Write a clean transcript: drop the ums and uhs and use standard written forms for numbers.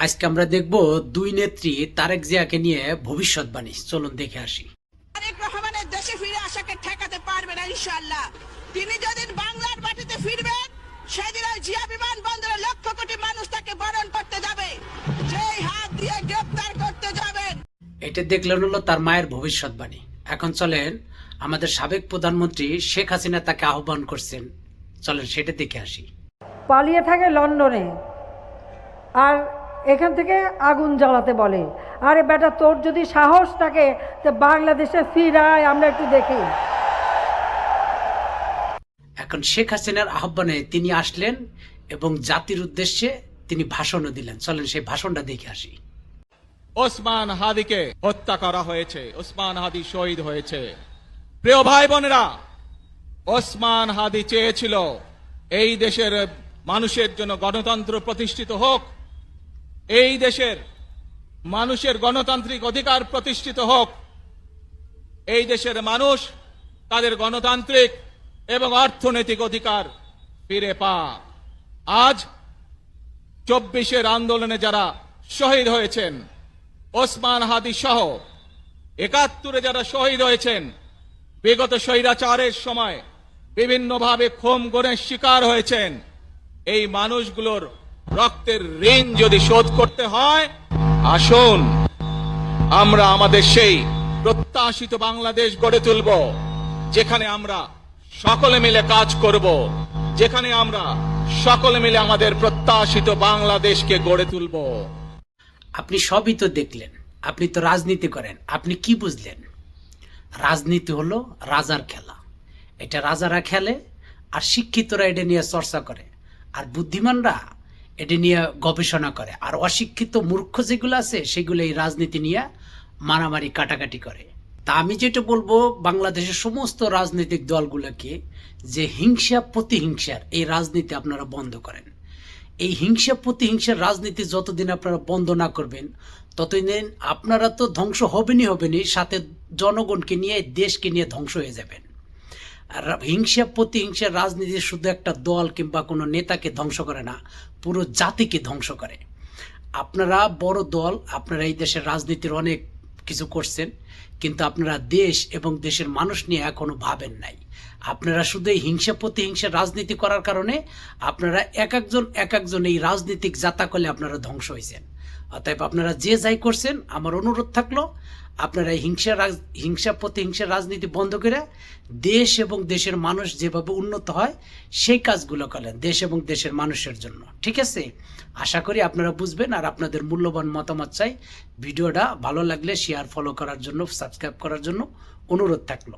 আজকে আমরা দেখব দুই নেত্রী তারেক জিয়াকে নিয়ে ভবিষ্যৎবাণী। চলুন দেখে আসি। তারেক রহমানের দেশে ফিরে আসাকে ঠেকাতে পারবে না ইনশাআল্লাহ। তিনি যেদিন বাংলার মাটিতে ফিরবেন সেদিন ওই জিয়া বিমানবন্দরে লক্ষ কোটি মানুষ তাকে বরণ করতে যাবে, সেই হাত দিয়ে গ্রেফতার করতে যাবেন। এটা দেখলেন হলো তার মায়ের ভবিষ্যৎবাণী। এখন চলেন, আমাদের সাবেক প্রধানমন্ত্রী শেখ হাসিনা তাকে আহ্বান করছেন, চলেন সেটা দেখে আসি। পালিয়ে থাকে লন্ডনে, আর এখান থেকে আগুন জ্বালাতে বলে। আরে বেটা, তোর যদি সাহস থাকে তো বাংলাদেশে ফিরায়, আমরা একটু দেখি। এখন শেখ হাসিনার আহ্বানে তিনি আসলেন এবং জাতির উদ্দেশ্যে তিনি ভাষণও দিলেন। চলেন সেই ভাষণটা দেখে আসি। ওসমান হাদিকে হত্যা করা হয়েছে, ওসমান হাদি শহীদ হয়েছে। প্রিয় ভাই বোনেরা, ওসমান হাদি চেয়েছিল এই দেশের মানুষের জন্য গণতন্ত্র প্রতিষ্ঠিত হোক, এই দেশের মানুষের গণতান্ত্রিক অধিকার প্রতিষ্ঠিত হোক, এই দেশের মানুষ তাদের গণতান্ত্রিক এবং অর্থনৈতিক অধিকার ফিরে পাক। আজ 24-এর আন্দোলনে যারা শহীদ হয়েছেন, ওসমান হাদি সহ 71-এ যারা শহীদ হয়েছেন, বিগত স্বৈরাচারের সময় বিভিন্নভাবে খুন গুমের শিকার হয়েছেন, এই মানুষগুলোর রক্তের ঋণ যদি শোধ করতে হয়, আসুন আমরা আমাদের সেই প্রত্যাশিত বাংলাদেশ গড়ে তুলব, যেখানে আমরা সকলে মিলে কাজ করব, যেখানে আমরা সকলে মিলে আমাদের প্রত্যাশিত বাংলাদেশকে গড়ে তুলব। আপনি সবই তো দেখলেন, আপনি তো রাজনীতি করেন, আপনি কি বুঝলেন? রাজনীতি হলো রাজার খেলা। এটা রাজারা খেলে, আর শিক্ষিতরা এটা নিয়ে চর্চা করে, আর বুদ্ধিমানরা এটা নিয়ে গবেষণা করে, আর অশিক্ষিত মূর্খ যেগুলো আছে সেগুলো এই রাজনীতি নিয়ে মারামারি কাটাকাটি করে। তা আমি যেটা বলবো বাংলাদেশের সমস্ত রাজনৈতিক দলগুলোকে, যে হিংসা প্রতিহিংসার এই রাজনীতি আপনারা বন্ধ করেন। এই হিংসা প্রতিহিংসার রাজনীতি যতদিন আপনারা বন্ধ না করবেন, ততদিন আপনারা তো ধ্বংস হবেনই, সাথে জনগণকে নিয়ে, দেশকে নিয়ে ধ্বংস হয়ে যাবেন। আর হিংসা প্রতিহিংসার রাজনীতি শুধু একটা দল কিংবা কোনো নেতাকে ধ্বংস করে না, পুরো জাতিকে ধ্বংস করে। আপনারা বড় দল, আপনারা এই দেশের রাজনীতির অনেক কিছু করছেন, কিন্তু আপনারা দেশ এবং দেশের মানুষ নিয়ে এখনো ভাবেন নাই। আপনারা শুধু এই হিংসা প্রতিহিংসার রাজনীতি করার কারণে আপনারা এক একজন এই রাজনীতিক জাতা করলে আপনারা ধ্বংস হয়েছেন। অতএব আপনারা যে যাই করছেন, আমার অনুরোধ থাকলো আপনারা এই হিংসা প্রতিহিংসার রাজনীতি বন্ধ করে দেশ এবং দেশের মানুষ যেভাবে উন্নত হয় সেই কাজগুলো করেন, দেশ এবং দেশের মানুষের জন্য। ঠিক আছে? আশা করি আপনারা বুঝবেন, আর আপনাদের মূল্যবান মতামত চাই। ভিডিওটা ভালো লাগলে শেয়ার, ফলো করার জন্য, সাবস্ক্রাইব করার জন্য অনুরোধ থাকলো।